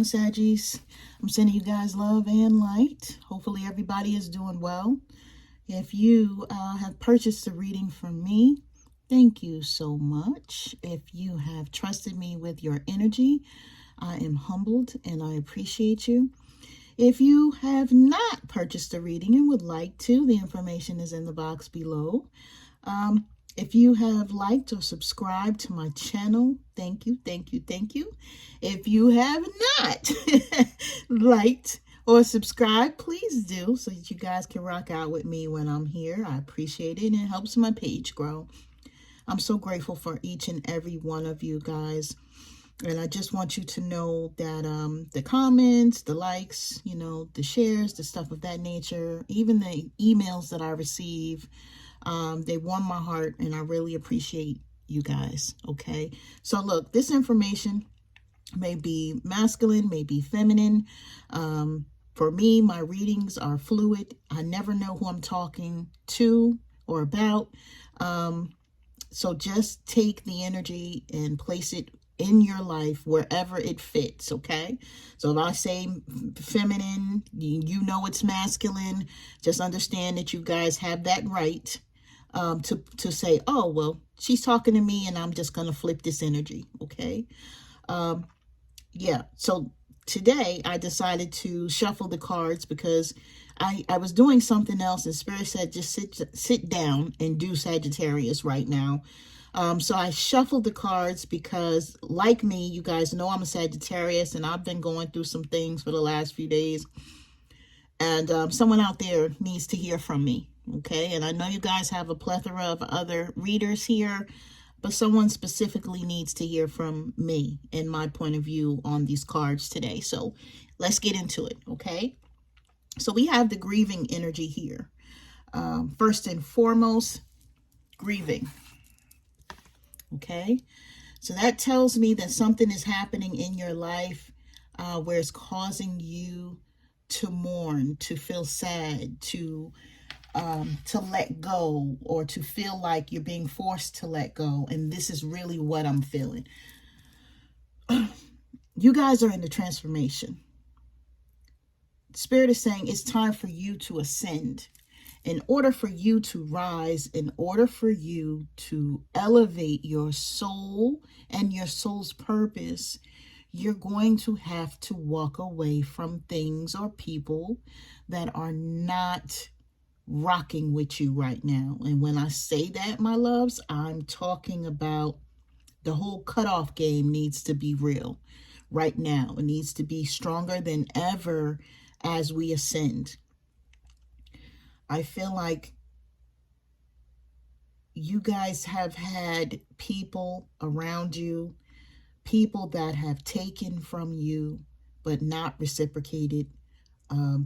on, Saggies? I'm sending you guys love and light. Hopefully everybody is doing well. If you have purchased a reading from me, thank you so much. If you have trusted me with your energy, I am humbled and I appreciate you. If you have not purchased a reading and would like to, the information is in the box below. If you have liked or subscribed to my channel, thank you, thank you, thank you. If you have not liked or subscribed, please do so that you guys can rock out with me when I'm here. I appreciate it and it helps my page grow. I'm so grateful for each and every one of you guys. And I just want you to know that the comments, the likes, you know, the shares, the stuff of that nature, even the emails that I receive, they warm my heart and I really appreciate you guys. Okay. So look, this information may be masculine, may be feminine. For me, my readings are fluid. I never know who I'm talking to or about. So just take the energy and place it in your life wherever it fits, okay? So if I say feminine, you know it's masculine. Just understand that you guys have that right to say, oh, well, she's talking to me and I'm just going to flip this energy, okay? Yeah, so today I decided to shuffle the cards because I was doing something else and Spirit said just sit down and do Sagittarius right now. So I shuffled the cards because, like me, you guys know I'm a Sagittarius and I've been going through some things for the last few days. And someone out there needs to hear from me, okay? And I know you guys have a plethora of other readers here, but someone specifically needs to hear from me and my point of view on these cards today. So let's get into it, okay? So we have the grieving energy here. First and foremost, grieving. Okay, so that tells me that something is happening in your life where it's causing you to mourn, to feel sad, to let go, or to feel like you're being forced to let go. And this is really what I'm feeling. You guys are in the transformation. Spirit is saying it's time for you to ascend. In order for you to rise, in order for you to elevate your soul and your soul's purpose, you're going to have to walk away from things or people that are not rocking with you right now. And when I say that, my loves, I'm talking about the whole cutoff game needs to be real right now. It needs to be stronger than ever as we ascend. I feel like you guys have had people around you, people that have taken from you but not reciprocated,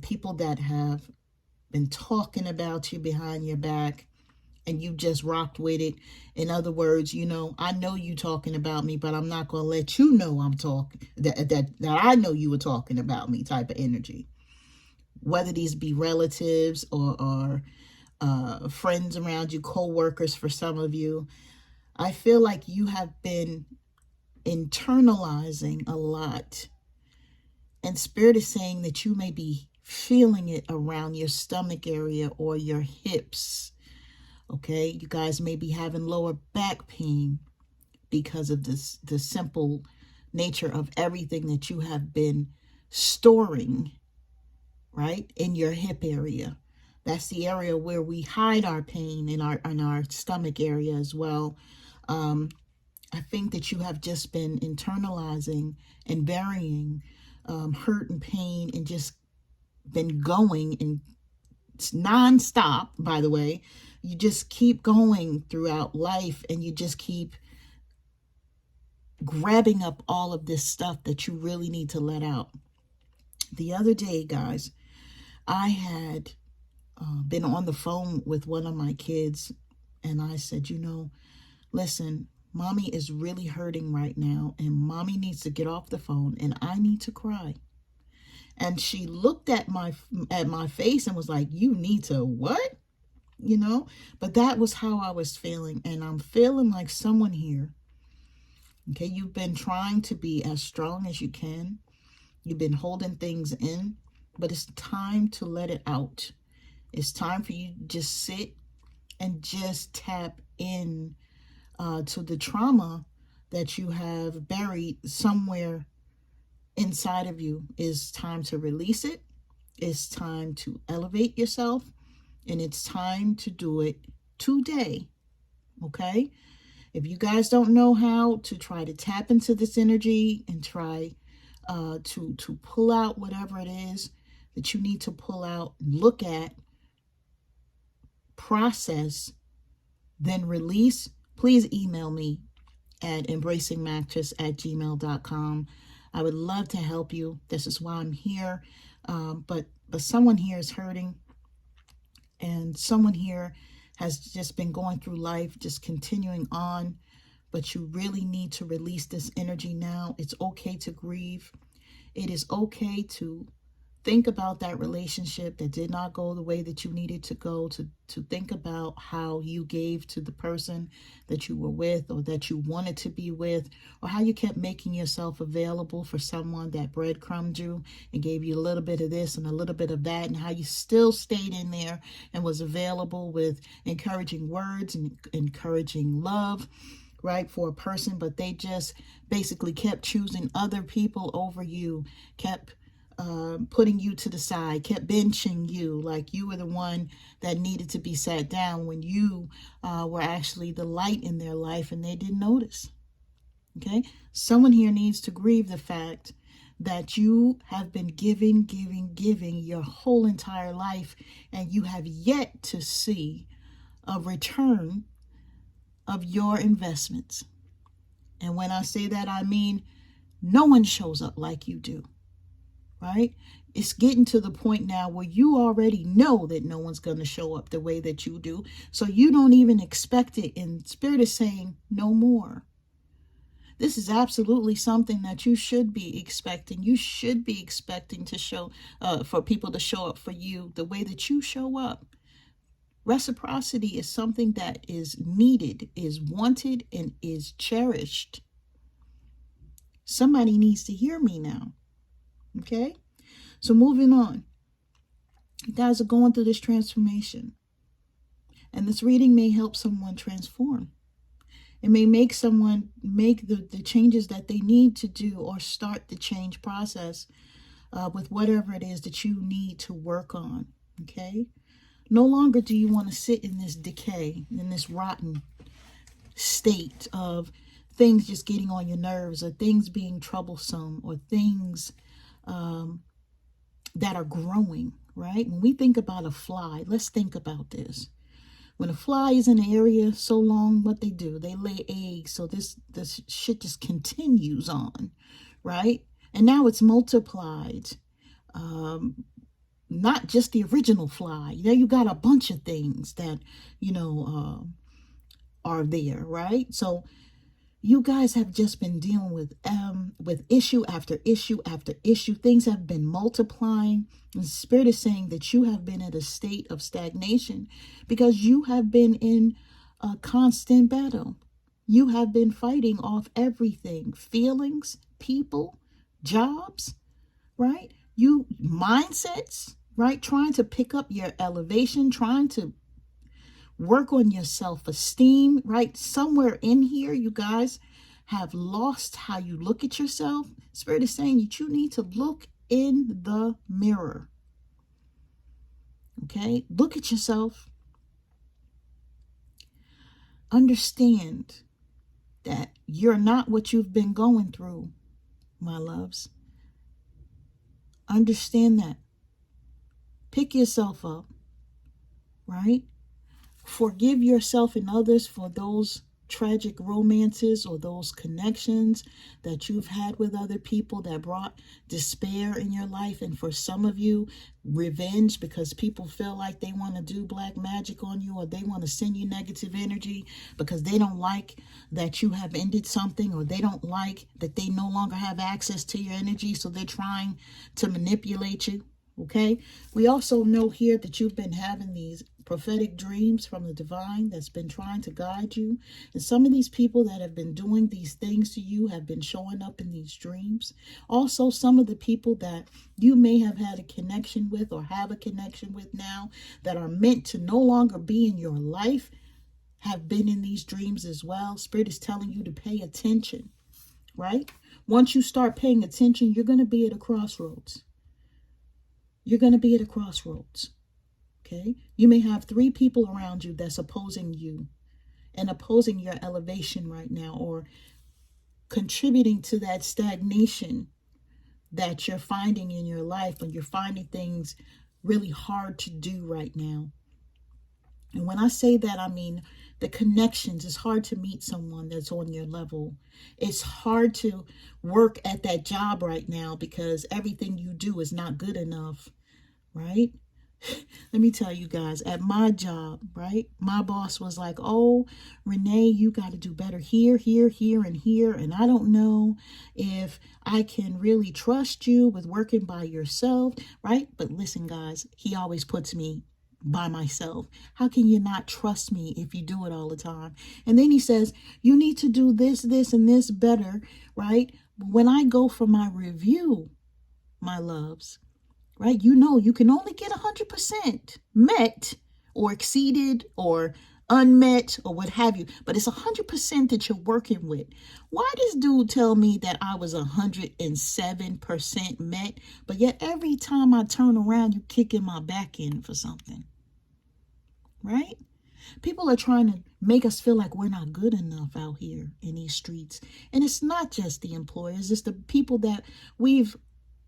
people that have been talking about you behind your back and you just rocked with it. In other words, you know, I know you talking about me, but I'm not going to let you know I'm talking, that I know you were talking about me type of energy. Whether these be relatives or friends around you, co-workers for some of you, I feel like you have been internalizing a lot. And Spirit is saying that you may be feeling it around your stomach area or your hips. Okay, you guys may be having lower back pain because of this, the simple nature of everything that you have been storing, right, in your hip area. That's the area where we hide our pain, in our stomach area as well. I think that you have just been internalizing and burying hurt and pain and just been going, and it's nonstop, by the way. You just keep going throughout life and you just keep grabbing up all of this stuff that you really need to let out. The other day, guys, I had been on the phone with one of my kids and I said, you know, listen, mommy is really hurting right now and mommy needs to get off the phone and I need to cry. And she looked at my face and was like, you need to what? You know, but that was how I was feeling. And I'm feeling like someone here, okay, you've been trying to be as strong as you can. You've been holding things in, but it's time to let it out. It's time for you to just sit and just tap in to the trauma that you have buried somewhere inside of you. It's time to release it. It's time to elevate yourself, and it's time to do it today. Okay? If you guys don't know how to try to tap into this energy and try to pull out whatever it is that you need to pull out, look at, process, then release, please email me at embracingmattress@gmail.com. I would love to help you. This is why I'm here. But someone here is hurting, and someone here has just been going through life, just continuing on, but you really need to release this energy now. It's okay to grieve. It is okay to think about that relationship that did not go the way that you needed to go, to think about how you gave to the person that you were with or that you wanted to be with, or how you kept making yourself available for someone that breadcrumbed you and gave you a little bit of this and a little bit of that, and how you still stayed in there and was available with encouraging words and encouraging love, right, for a person, but they just basically kept choosing other people over you, kept putting you to the side, kept benching you like you were the one that needed to be sat down when you were actually the light in their life and they didn't notice. Okay? Someone here needs to grieve the fact that you have been giving your whole entire life, and you have yet to see a return of your investments. And when I say that, I mean no one shows up like you do. Right? It's getting to the point now where you already know that no one's going to show up the way that you do. So you don't even expect it. And Spirit is saying no more. This is absolutely something that you should be expecting. You should be expecting to show, for people to show up for you the way that you show up. Reciprocity is something that is needed, is wanted, and is cherished. Somebody needs to hear me now. Okay, so moving on. You guys are going through this transformation, and this reading may help someone transform. It may make someone make the changes that they need to do, or start the change process with whatever it is that you need to work on. Okay, no longer do you want to sit in this decay, in this rotten state of things just getting on your nerves, or things being troublesome, or things that are growing, right? When we think about a fly, let's think about this. When a fly is in an area so long, what they do, they lay eggs. So this shit just continues on, right? And now it's multiplied. Not just the original fly. There you got a bunch of things that, are there, right? So you guys have just been dealing with issue after issue after issue. Things have been multiplying. And the Spirit is saying that you have been in a state of stagnation because you have been in a constant battle. You have been fighting off everything, feelings, people, jobs, right? Mindsets, right? Trying to pick up your elevation, trying to work on your self-esteem, right? Somewhere in here, you guys have lost how you look at yourself. Spirit is saying that you need to look in the mirror. Okay? Look at yourself. Understand that you're not what you've been going through, my loves. Understand that. Pick yourself up, right? Forgive yourself and others for those tragic romances or those connections that you've had with other people that brought despair in your life. And for some of you, revenge, because people feel like they want to do black magic on you, or they want to send you negative energy because they don't like that you have ended something, or they don't like that they no longer have access to your energy. So they're trying to manipulate you. Okay, we also know here that you've been having these prophetic dreams from the divine that's been trying to guide you. And some of these people that have been doing these things to you have been showing up in these dreams. Also, some of the people that you may have had a connection with or have a connection with now that are meant to no longer be in your life have been in these dreams as well. Spirit is telling you to pay attention, right? Once you start paying attention, you're going to be at a crossroads. You're going to be at a crossroads. Okay? You may have 3 people around you that's opposing you and opposing your elevation right now, or contributing to that stagnation that you're finding in your life, and you're finding things really hard to do right now. And when I say that, I mean the connections. It's hard to meet someone that's on your level. It's hard to work at that job right now because everything you do is not good enough, right? Let me tell you guys, at my job, right, my boss was like, oh, Renee, you got to do better here, here, here, and here. And I don't know if I can really trust you with working by yourself, right? But listen, guys, he always puts me by myself. How can you not trust me if you do it all the time? And then he says, you need to do this, this, and this better, right? When I go for my review, my loves, right? You know, you can only get 100% met or exceeded or unmet or what have you, but it's 100% that you're working with. Why does dude tell me that I was 107% met, but yet every time I turn around, you kicking my back in for something, right? People are trying to make us feel like we're not good enough out here in these streets. And it's not just the employers, it's the people that we've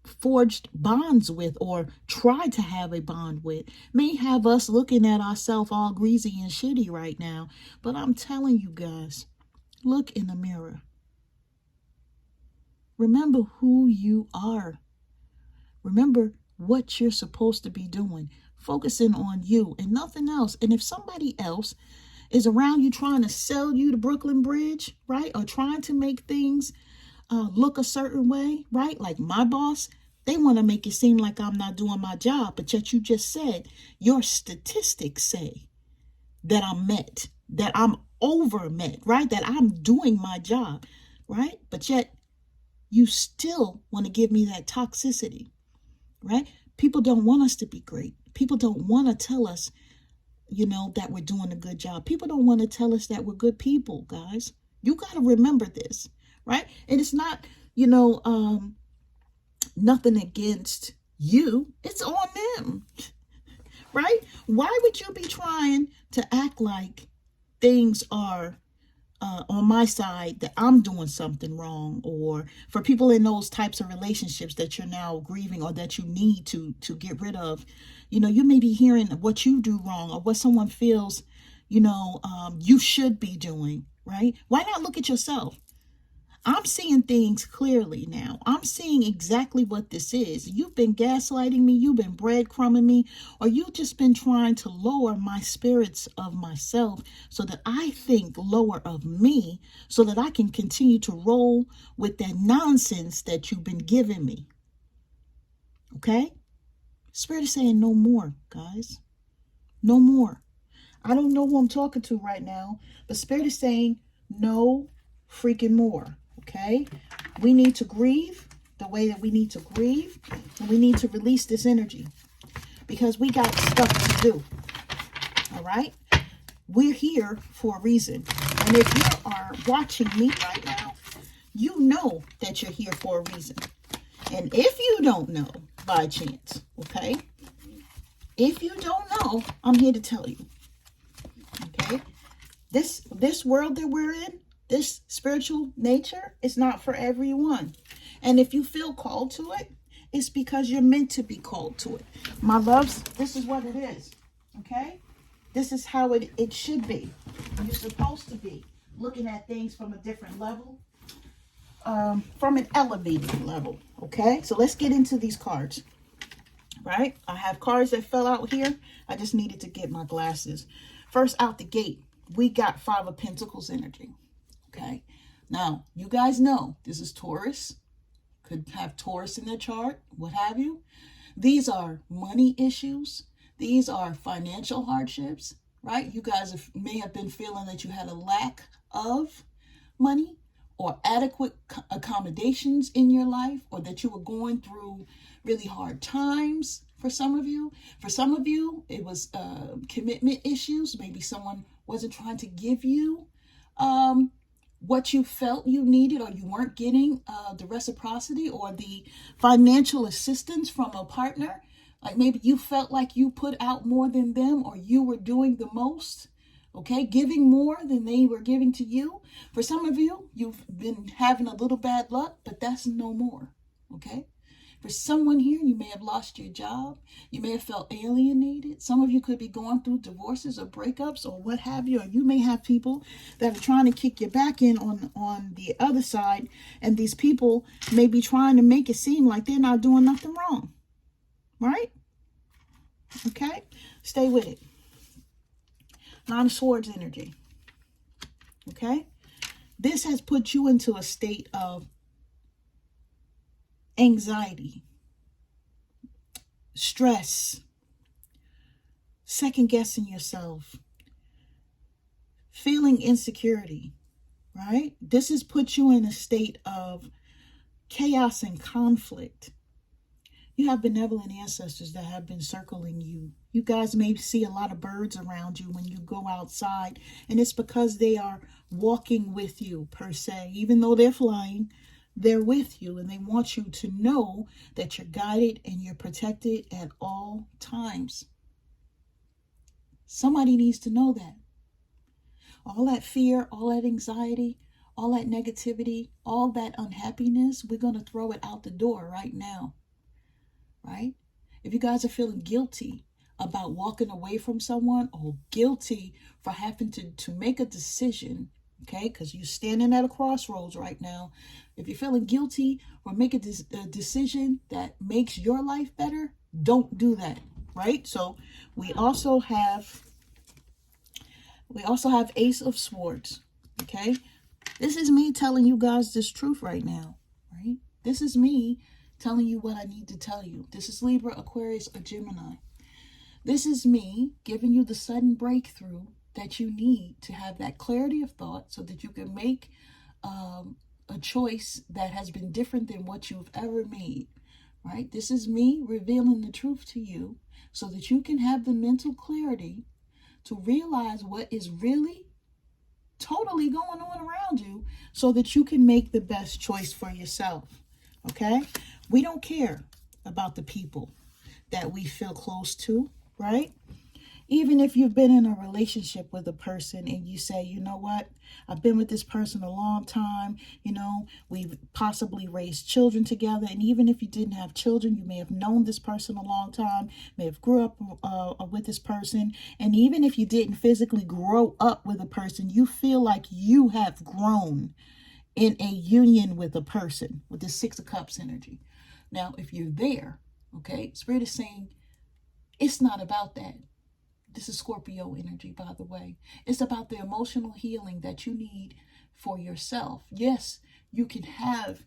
forged bonds with or tried to have a bond with. May have us looking at ourselves all greasy and shitty right now, but I'm telling you guys, look in the mirror. Remember who you are. Remember what you're supposed to be doing. Focusing on you and nothing else. And if somebody else is around you trying to sell you the Brooklyn Bridge, right, or trying to make things look a certain way, right? Like my boss, they want to make it seem like I'm not doing my job, but yet you just said your statistics say that I'm met, that I'm over met, right? That I'm doing my job, right? But yet you still want to give me that toxicity, right? People don't want us to be great. People don't want to tell us, you know, that we're doing a good job. People don't want to tell us that we're good people, guys. You got to remember this. Right? And it's not, you know, nothing against you. It's on them. Right? Why would you be trying to act like things are on my side, that I'm doing something wrong, or for people in those types of relationships that you're now grieving or that you need to get rid of? You know, you may be hearing what you do wrong or what someone feels, you know, you should be doing, right? Why not look at yourself? I'm seeing things clearly now. I'm seeing exactly what this is. You've been gaslighting me, you've been breadcrumbing me, or you've just been trying to lower my spirits of myself so that I think lower of me, so that I can continue to roll with that nonsense that you've been giving me. Okay? Spirit is saying no more, guys. No more. I don't know who I'm talking to right now, but Spirit is saying no freaking more. Okay, we need to grieve the way that we need to grieve, and we need to release this energy because we got stuff to do. All right, we're here for a reason, and if you are watching me right now, you know that you're here for a reason. And if you don't know by chance, okay, if you don't know, I'm here to tell you. Okay, this world that we're in, this spiritual nature is not for everyone. And if you feel called to it, it's because you're meant to be called to it. My loves, this is what it is. Okay? This is how it should be. You're supposed to be looking at things from a different level, from an elevated level. Okay? So let's get into these cards. Right? I have cards that fell out here. I just needed to get my glasses. First out the gate, we got 5 of Pentacles energy. Okay, now you guys know this is Taurus, could have Taurus in their chart, what have you. These are money issues. These are financial hardships, right? You guys may have been feeling that you had a lack of money or adequate accommodations in your life, or that you were going through really hard times for some of you. For some of you, it was commitment issues. Maybe someone wasn't trying to give you what you felt you needed, or you weren't getting the reciprocity or the financial assistance from a partner. Like maybe you felt like you put out more than them, or you were doing the most, okay, giving more than they were giving to you. For some of you, you've been having a little bad luck, but that's no more, okay? For someone here, you may have lost your job. You may have felt alienated. Some of you could be going through divorces or breakups or what have you. Or you may have people that are trying to kick your back in on the other side. And these people may be trying to make it seem like they're not doing nothing wrong. Right? Okay? Stay with it. Nine of Swords energy. Okay? This has put you into a state of anxiety, stress, second guessing yourself, feeling insecurity, right? This has put you in a state of chaos and conflict. You have benevolent ancestors that have been circling you. You guys may see a lot of birds around you when you go outside, and it's because they are walking with you per se. Even though they're flying, they're with you, and they want you to know that you're guided and you're protected at all times. Somebody needs to know that. All that fear, all that anxiety, all that negativity, all that unhappiness, we're going to throw it out the door right now. Right? If you guys are feeling guilty about walking away from someone, or guilty for having to make a decision, okay, because you're standing at a crossroads right now. If you're feeling guilty or make a decision that makes your life better, don't do that, right? So we also have Ace of Swords, okay? This is me telling you guys this truth right now, right? This is me telling you what I need to tell you. This is Libra, Aquarius, or Gemini. This is me giving you the sudden breakthrough that you need to have that clarity of thought so that you can make a choice that has been different than what you've ever made, right? This is me revealing the truth to you so that you can have the mental clarity to realize what is really totally going on around you so that you can make the best choice for yourself, okay? We don't care about the people that we feel close to, right? Even if you've been in a relationship with a person and you say, you know what, I've been with this person a long time, you know, we've possibly raised children together. And even if you didn't have children, you may have known this person a long time, may have grew up with this person. And even if you didn't physically grow up with a person, you feel like you have grown in a union with a person with the Six of Cups energy. Now, if you're there, okay, Spirit is saying it's not about that. This is Scorpio energy, by the way. It's about the emotional healing that you need for yourself. Yes, you can have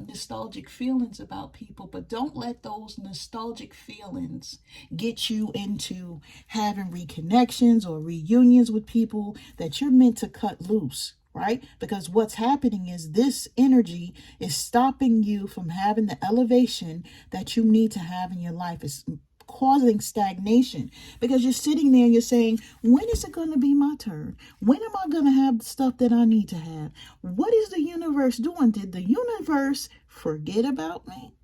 nostalgic feelings about people, but don't let those nostalgic feelings get you into having reconnections or reunions with people that you're meant to cut loose, right? Because what's happening is this energy is stopping you from having the elevation that you need to have in your life. It's causing stagnation because you're sitting there and you're saying, when is it going to be my turn? When am I going to have the stuff that I need to have? What is the universe doing? Did the universe forget about me?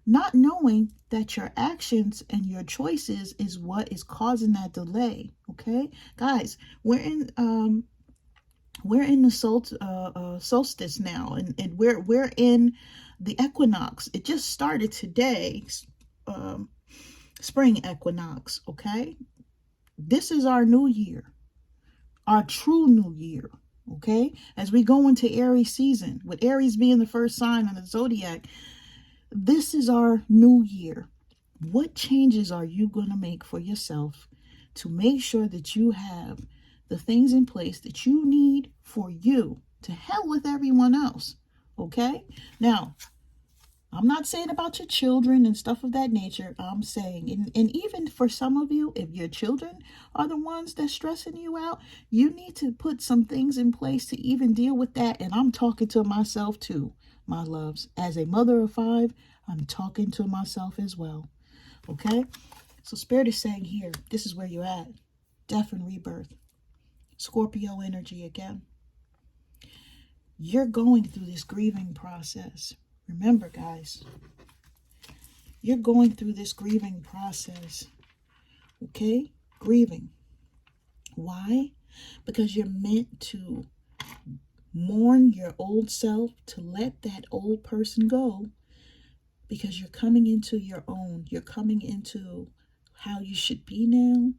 Not knowing that your actions and your choices is what is causing that delay. Okay, guys, we're in the solstice now, and we're in the equinox. It just started today. Spring equinox, okay? This is our new year, our true new year, okay? As we go into Aries season, with Aries being the first sign of the zodiac, this is our new year. What changes are you going to make for yourself to make sure that you have the things in place that you need for you? To hell with everyone else, okay? Now, I'm not saying about your children and stuff of that nature. I'm saying, and even for some of you, if your children are the ones that's stressing you out, you need to put some things in place to even deal with that. And I'm talking to myself too, my loves. As a mother of 5, I'm talking to myself as well. Okay? So Spirit is saying here, this is where you're at. Death and rebirth. Scorpio energy again. You're going through this grieving process. Remember, guys, you're going through this grieving process. Okay? Grieving. Why? Because you're meant to mourn your old self, to let that old person go, because you're coming into your own. You're coming into how you should be now,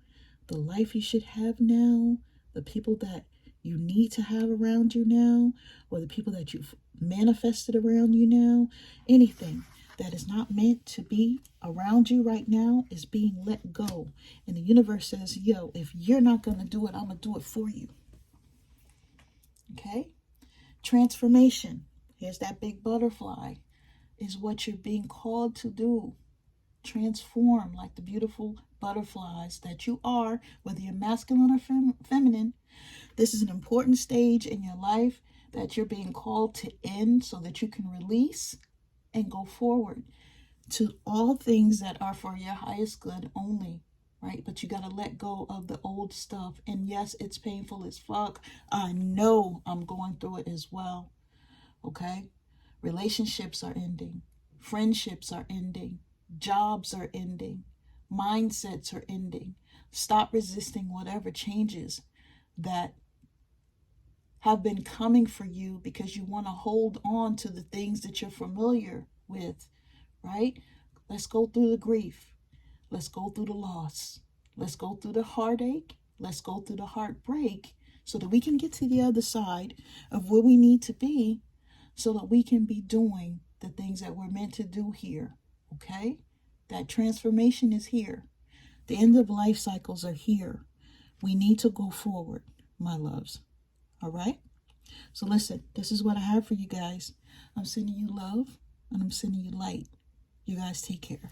the life you should have now, the people that you need to have around you now, or the people that you've manifested around you now. Anything that is not meant to be around you right now is being let go. And the universe says, yo, if you're not going to do it, I'm going to do it for you. Okay? Transformation. Here's that big butterfly. Is what you're being called to do. Transform like the beautiful butterflies that you are, whether you're masculine or feminine. This is an important stage in your life that you're being called to end so that you can release and go forward to all things that are for your highest good only, right? But you got to let go of the old stuff. And yes, it's painful as fuck. I know I'm going through it as well. Okay? Relationships are ending. Friendships are ending. Jobs are ending. Mindsets are ending. Stop resisting whatever changes that have been coming for you because you want to hold on to the things that you're familiar with, right? Let's go through the grief. Let's go through the loss. Let's go through the heartache. Let's go through the heartbreak so that we can get to the other side of where we need to be, so that we can be doing the things that we're meant to do here, okay? That transformation is here. The end of life cycles are here. We need to go forward, my loves, all right? So listen, this is what I have for you guys. I'm sending you love, and I'm sending you light. You guys take care.